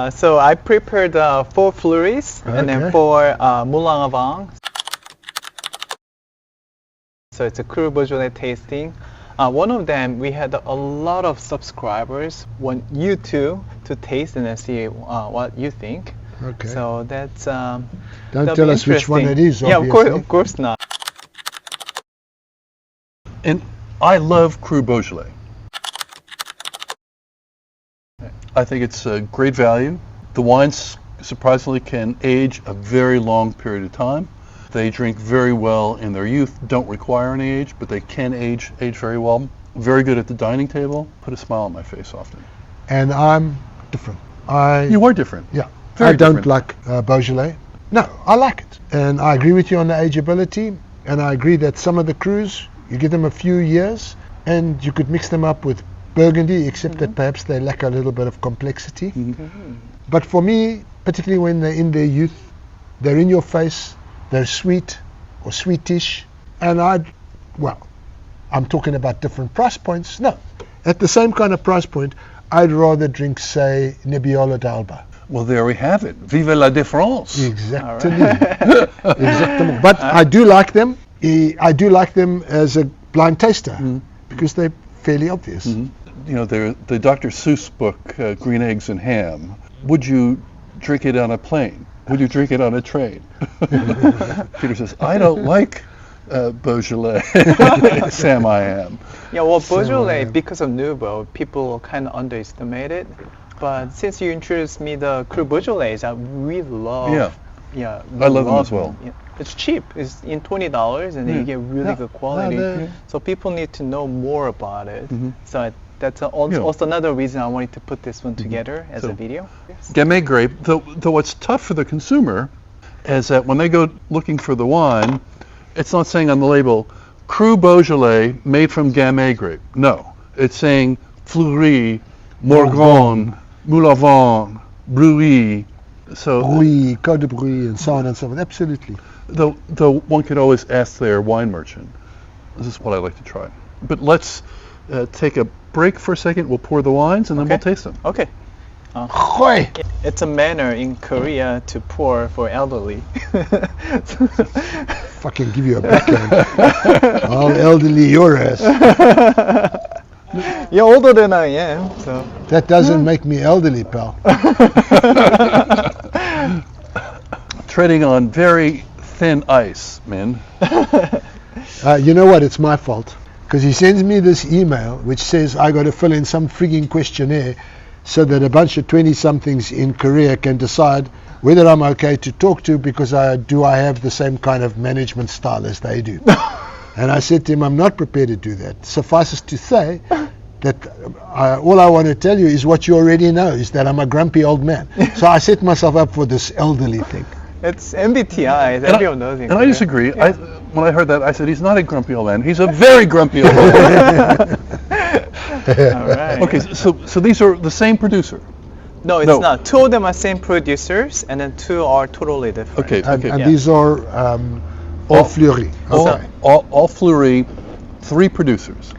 So I prepared 4 fleuries and then 4 Moulin à Vent. So it's a Cru Beaujolais tasting. One of them, we had a lot of subscribers want you to taste and then see what you think. Okay. So that's Don't tell us which one it is. Yeah, Obviously. of course not. And I love Cru Beaujolais. I think it's a great value. The wines surprisingly can age a very long period of time. They drink very well in their youth, don't require any age, but they can age very well. Very good at the dining table. Put a smile on my face often. And I'm different. You are different. Yeah. Very I don't different. like Beaujolais. No, I like it. And I agree with you on the ageability. And I agree that some of the crus, you give them a few years and you could mix them up with Burgundy, except that perhaps they lack a little bit of complexity. But for me, particularly when they're in their youth, they're in your face, they're sweet or sweetish. And I'm talking about different price points. No, at the same kind of price point, I'd rather drink, say, Nebbiolo d'Alba. Well, there we have it. Vive la différence. Exactly. Exactly. But I do like them. I do like them as a blind taster because they're fairly obvious. You know, the Dr. Seuss book, Green Eggs and Ham. Would you drink it on a plane? Would you drink it on a train? Peter says, I don't like Beaujolais. Sam, I am. Yeah, well, Beaujolais, because of Nouveau, people kind of underestimate it. But since you introduced me the Cru Beaujolais, I really love. Yeah, I love them as well. Yeah. It's cheap. It's in $20, and then you get really good quality. So people need to know more about it. So that's also another reason I wanted to put this one together as a video. Gamay grape, though what's tough for the consumer is that when they go looking for the wine, it's not saying on the label, Cru Beaujolais made from Gamay grape. No, it's saying Fleury, Morgon, Moulin, Bruy. So Bruy, Côte de Bruy, and so on and so forth. Absolutely. Though one could always ask their wine merchant, this is what I like to try. But let's take a break for a second. We'll pour the wines and then we'll taste them. Okay. It's a manner in Korea to pour for elderly. Fucking give you a backhand. How elderly your ass. You're older than I am, so. That doesn't make me elderly, pal. Treading on very thin ice, man. You know what? It's my fault. Because he sends me this email which says I got to fill in some frigging questionnaire so that a bunch of 20-somethings in Korea can decide whether I'm okay to talk to because I have the same kind of management style as they do. And I said to him, I'm not prepared to do that. Suffices to say that all I want to tell you is what you already know, is that I'm a grumpy old man. So I set myself up for this elderly thing. It's MBTI, everyone knows it. And I disagree. When I heard that, I said, he's not a grumpy old man. He's a very grumpy old man. All right. Okay, so these are the same producer? No, it's not. 2 of them are same producers, and then 2 are totally different. Okay. And these are all Fleury. Okay. All Fleury, 3 producers.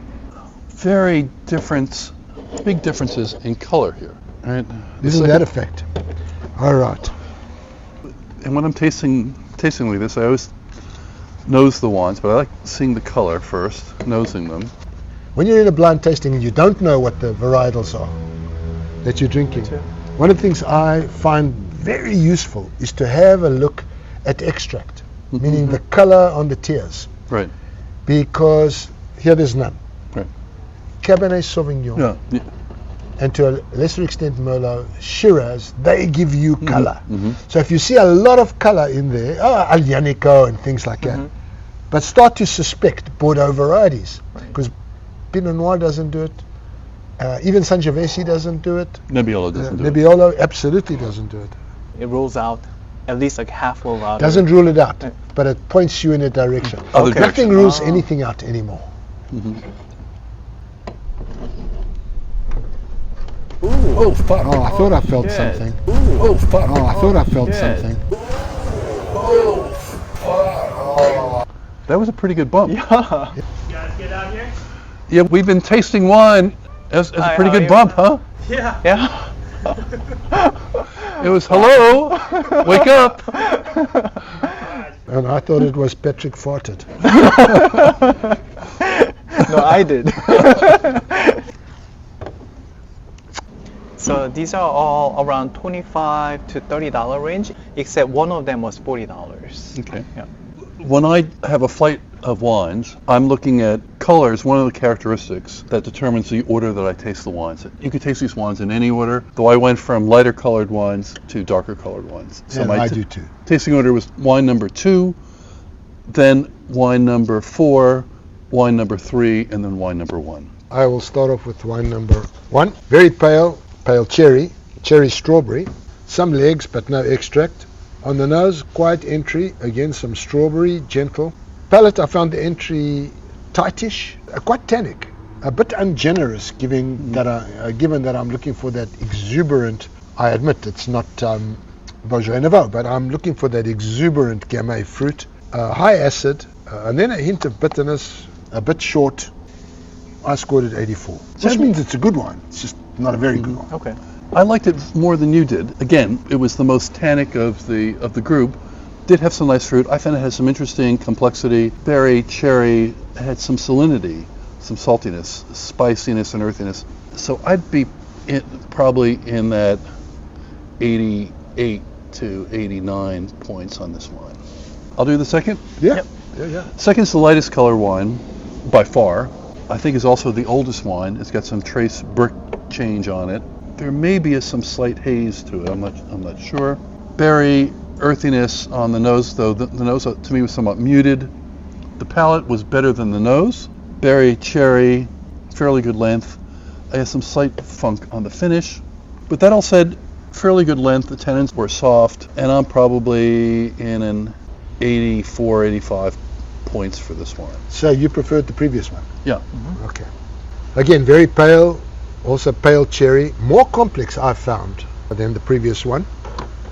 Very big differences in color here. Right? Isn't that a fact? All right. And when I'm tasting like this, I always nose the wines, but I like seeing the color first, nosing them. When you're in a blind tasting and you don't know what the varietals are that you're drinking, one of the things I find very useful is to have a look at extract, meaning the color on the tiers. Right. Because here there's none. Right. Cabernet Sauvignon. Yeah. And to a lesser extent Merlot, Shiraz, they give you color. So if you see a lot of color in there, Aglianico and things like that, but start to suspect Bordeaux varieties, because Pinot Noir doesn't do it, even Sangiovese doesn't do it. Nebbiolo doesn't do it. Nebbiolo absolutely doesn't do it. It rules out at least like half of out. Doesn't rule it out, but it points you in a direction. Nothing rules anything out anymore. Oh, fuck. Oh, I thought I felt something. Oh, fuck. Oh, I thought I felt something. Oh, fuck. That was a pretty good bump. Yeah. You guys get out here? Yeah, we've been tasting wine. It's a pretty good bump, huh? Yeah. Yeah. It was, hello, wake up. And I thought it was Patrick farted. No, I did. So these are all around $25 to $30 range, except one of them was $40. Okay. Yeah. When I have a flight of wines, I'm looking at color as one of the characteristics that determines the order that I taste the wines. You could taste these wines in any order, though I went from lighter colored wines to darker colored wines. So yeah, I do too. Tasting order was wine number 2, then wine number 4, wine number 3, and then wine number 1. I will start off with wine number 1. Very pale cherry strawberry, some legs but no extract. On the nose, quiet entry, again some strawberry, gentle. Palate, I found the entry tightish, quite tannic, a bit ungenerous, given that I'm looking for that exuberant. I admit it's not Beaujolais Nouveau, but I'm looking for that exuberant Gamay fruit. High acid, and then a hint of bitterness, a bit short. I scored it 84, which means it's a good wine. It's just not a very good one. Okay. I liked it more than you did. Again, it was the most tannic of the group. Did have some nice fruit. I found it had some interesting complexity. Berry, cherry, had some salinity, some saltiness, spiciness, and earthiness. So I'd be probably in that 88 to 89 points on this wine. I'll do the second. Yeah. Yep. Yeah. Second's the lightest color wine by far. I think is also the oldest wine. It's got some trace brick change on it. There may be some slight haze to it. I'm not sure. Berry, earthiness on the nose, though. The nose to me was somewhat muted. The palate was better than the nose. Berry, cherry, fairly good length. I had some slight funk on the finish. But that all said, fairly good length. The tannins were soft, and I'm probably in an 84, 85 points for this wine. So you preferred the previous one? Yeah. Mm-hmm. Okay. Again, very pale. Also pale cherry, more complex I found than the previous one,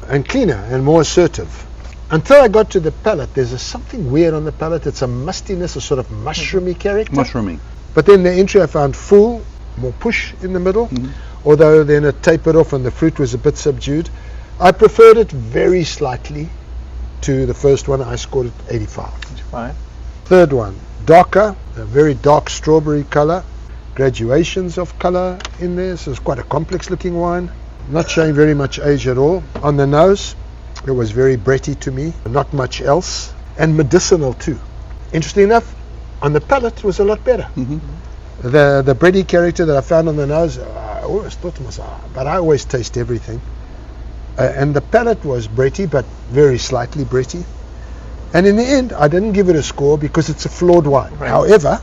and cleaner and more assertive. Until I got to the palate, there's something weird on the palate. It's a mustiness, a sort of mushroomy character. Mushroomy. But then the entry I found full, more push in the middle, although then it tapered off and the fruit was a bit subdued. I preferred it very slightly to the first one. I scored it 85. 85. Third one, darker, a very dark strawberry color. Graduations of color in there, so it's quite a complex looking wine, not showing very much age at all. On the nose, it was very bready to me, not much else, and medicinal too. Interesting enough, on the palate it was a lot better. The bready character that I found on the nose, I always thought to myself, but I always taste everything, and the palate was bready, but very slightly bready. And in the end, I didn't give it a score because it's a flawed wine. Right. However,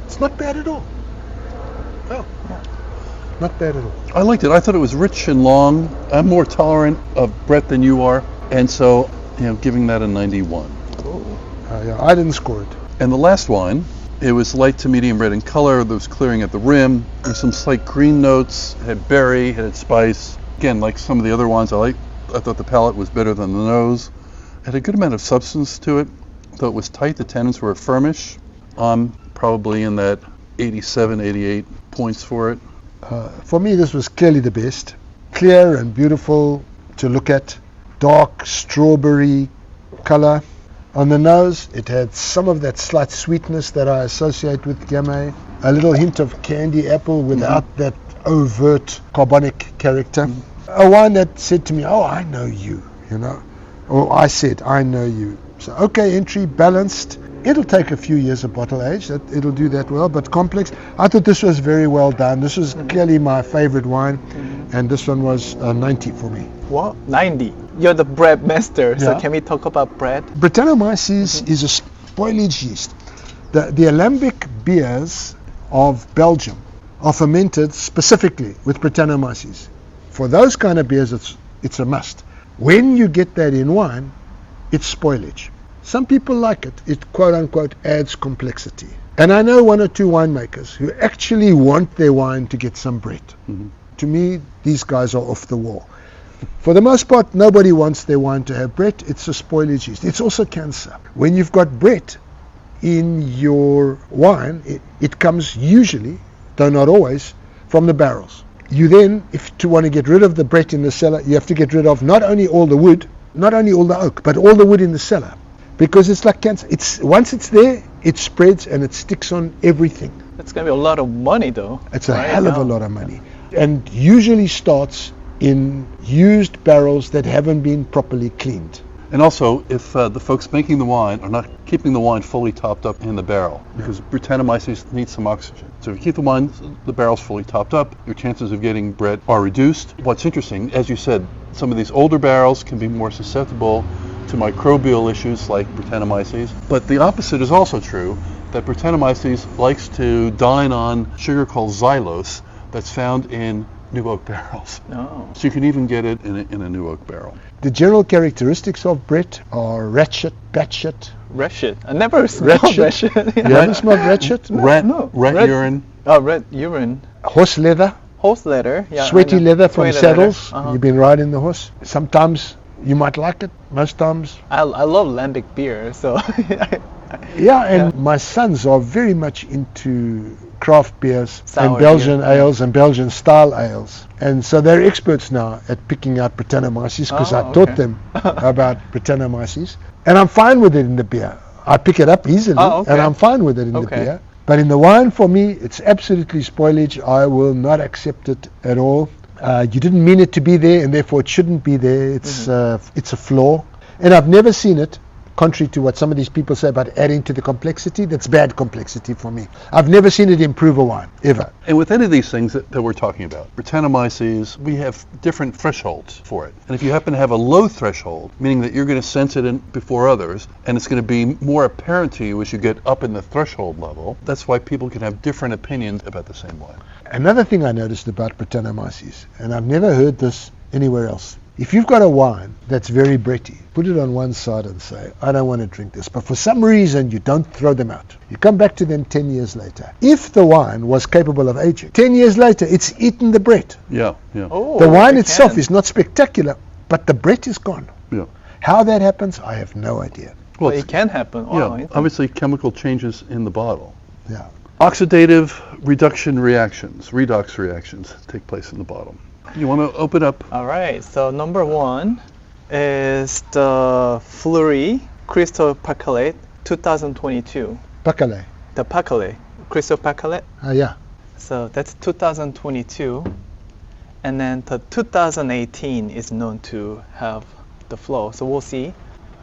it's not bad at all. Oh, not bad at all. I liked it. I thought it was rich and long. I'm more tolerant of Brett than you are, and so giving that a 91. Yeah, I didn't score it. And the last wine, it was light to medium red in color. There was clearing at the rim. There's some slight green notes. It had berry. It had spice. Again, like some of the other wines I liked, I thought the palate was better than the nose. It had a good amount of substance to it, though it was tight. The tannins were firmish. I'm probably in that 87, 88 points for it. For me, this was clearly the best. Clear and beautiful to look at. Dark strawberry color. On the nose, it had some of that slight sweetness that I associate with Gamay. A little hint of candy apple without that overt carbonic character. A wine that said to me, oh, I know you, Or I said, I know you. So, okay, entry, balanced. It'll take a few years of bottle age. It'll do that well, but complex. I thought this was very well done. This was clearly my favorite wine, and this one was 90 for me. What? 90? You're the bread master, so can we talk about bread? Brettanomyces is a spoilage yeast. The alembic beers of Belgium are fermented specifically with Brettanomyces. For those kind of beers, it's a must. When you get that in wine, it's spoilage. Some people like it. It quote-unquote adds complexity. And I know one or two winemakers who actually want their wine to get some Brett. To me, these guys are off the wall. For the most part, nobody wants their wine to have Brett. It's a spoilage yeast. It's also cancer. When you've got Brett, in your wine, it comes usually, though not always, from the barrels. You then, if to want to get rid of the Brett in the cellar, you have to get rid of not only all the wood, not only all the oak, but all the wood in the cellar. Because it's like cancer. Once it's there, it spreads and it sticks on everything. It's going to be a lot of money, though. It's a hell of a lot of money. And usually starts in used barrels that haven't been properly cleaned. And also, if the folks making the wine are not keeping the wine fully topped up in the barrel, because Brettanomyces needs some oxygen. So if you keep the barrels fully topped up, your chances of getting Brett are reduced. What's interesting, as you said, some of these older barrels can be more susceptible to microbial issues like Brettanomyces. But the opposite is also true, that Brettanomyces likes to dine on sugar called xylose that's found in new oak barrels. Oh. So you can even get it in a new oak barrel. The general characteristics of Brett are ratchet, batshit. Ratchet. I never smelled ratchet. You haven't smelled ratchet? Rat urine. Oh, rat urine. Horse leather. Horse leather. Yeah, Sweaty leather from Sweaty saddles. leather. Uh-huh. You've been riding the horse. Sometimes you might like it. Most times. I love lambic beer, so. My sons are very much into craft beers Sour and Belgian beer, ales and Belgian style ales. And so they're experts now at picking out Brettanomyces because I taught them about Brettanomyces. And I'm fine with it in the beer. I pick it up easily and I'm fine with it in the beer. But in the wine, for me, it's absolutely spoilage. I will not accept it at all. You didn't mean it to be there, and therefore it shouldn't be there. It's a flaw. And I've never seen it, contrary to what some of these people say about adding to the complexity. That's bad complexity for me. I've never seen it improve a wine, ever. And with any of these things that we're talking about, Brettanomyces, we have different thresholds for it. And if you happen to have a low threshold, meaning that you're going to sense it before others, and it's going to be more apparent to you as you get up in the threshold level, that's why people can have different opinions about the same wine. Another thing I noticed about Brettanomyces, and I've never heard this anywhere else, if you've got a wine that's very Bretty, put it on one side and say, I don't want to drink this. But for some reason, you don't throw them out. You come back to them 10 years later. If the wine was capable of aging, 10 years later, it's eaten the Brett. Yeah. Oh, the wine itself is not spectacular, but the Brett is gone. Yeah. How that happens, I have no idea. Well, it can happen. Obviously chemical changes in the bottle. Yeah. Oxidative reduction reactions, redox reactions take place in the bottle. You want to open up? All right. So number 1 is the Fleury Crystal Percolate 2022. Percolate. The Percolate. Crystal Percolate. Yeah. So that's 2022. And then the 2018 is known to have the flow. So we'll see.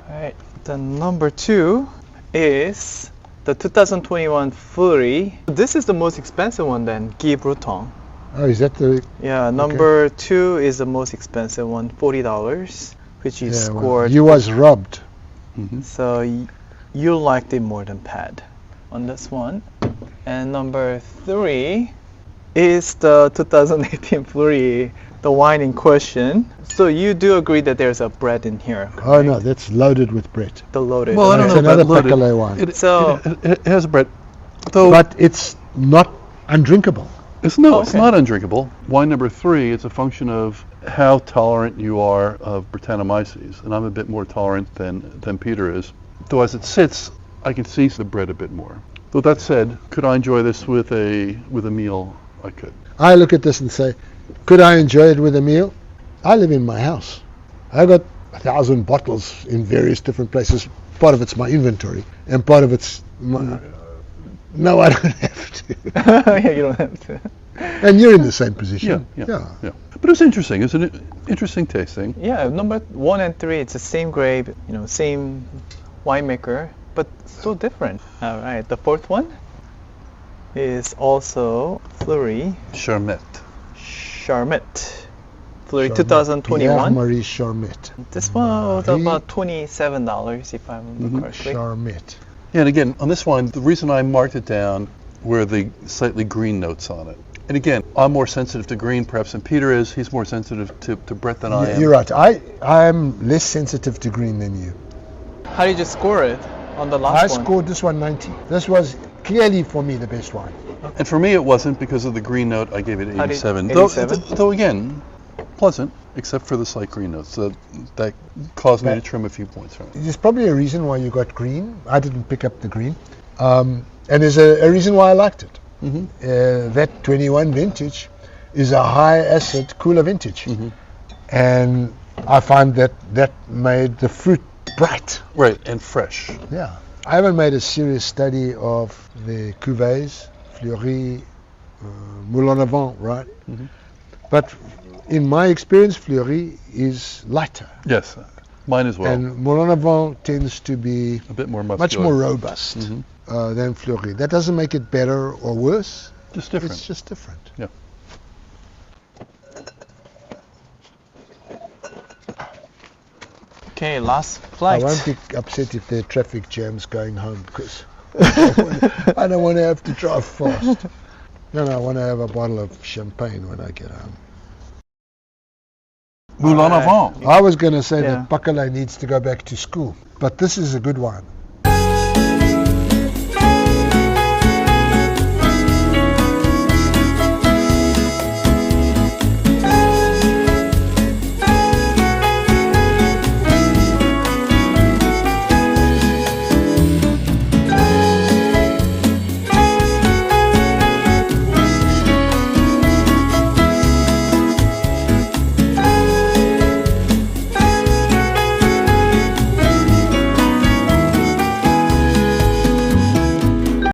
All right. The number 2 is the 2021 Fleury. This is the most expensive one then, Guy Breton. Oh, is that the... Yeah, number 2 is the most expensive one, $40, which you scored. Well, you was robbed. Mm-hmm. So you liked it more than Pat on this one. And number 3 is the 2018 Fleury, the wine in question. So you do agree that there's a Brett in here, correct? Oh no, that's loaded with Brett. The loaded. Well, I don't know another about loaded. Percolate wine. It has a Brett, though. But it's not undrinkable. It's not undrinkable. Wine number 3, it's a function of how tolerant you are of Brettanomyces, and I'm a bit more tolerant than Peter is. Though as it sits, I can see the Brett a bit more. Though that said, could I enjoy this with a meal? I could. I look at this and say, could I enjoy it with a meal? I live in my house. I got 1,000 bottles in various different places. Part of it's my inventory, and part of it's my... No, I don't have to. Yeah, you don't have to. And you're in the same position. Yeah. But it's interesting. It's an interesting tasting. Yeah, number 1 and 3, it's the same grape, same winemaker, but so different. All right, the 4th one is also Fleury Charmet. Fleury 2021. Pierre-Marie Charmet. This one was about $27, if I remember correctly. Charmet. Yeah, and again, on this wine, the reason I marked it down were the slightly green notes on it. And again, I'm more sensitive to green perhaps than Peter is. He's more sensitive to Brett than I am. You're right. I'm less sensitive to green than you. How did you score it on the last one? I scored this one 90. This was clearly for me the best wine. And for me it wasn't because of the green note. I gave it 87. 87? Though again, pleasant, except for the slight green notes. So that caused me to trim a few points from it. There's probably a reason why you got green. I didn't pick up the green. And there's a reason why I liked it. Mm-hmm. That 21 vintage is a high acid cooler vintage. Mm-hmm. And I find that made the fruit bright. Right, and fresh. Yeah. I haven't made a serious study of the cuvées, Fleury, Moulin à Vent, right? Mm-hmm. But in my experience, Fleury is lighter. Yes, mine as well. And Moulin à Vent tends to be A bit more muscular. much more robust Mhm. than Fleury. That doesn't make it better or worse. Just different. It's just different. Yeah. Okay, last flight. I won't be upset if there are traffic jams going home because I don't want to have to drive fast. No, I want to have a bottle of champagne when I get home. Moulin à Vent. I was going to say Yeah. that Pakala needs to go back to school, but this is a good wine.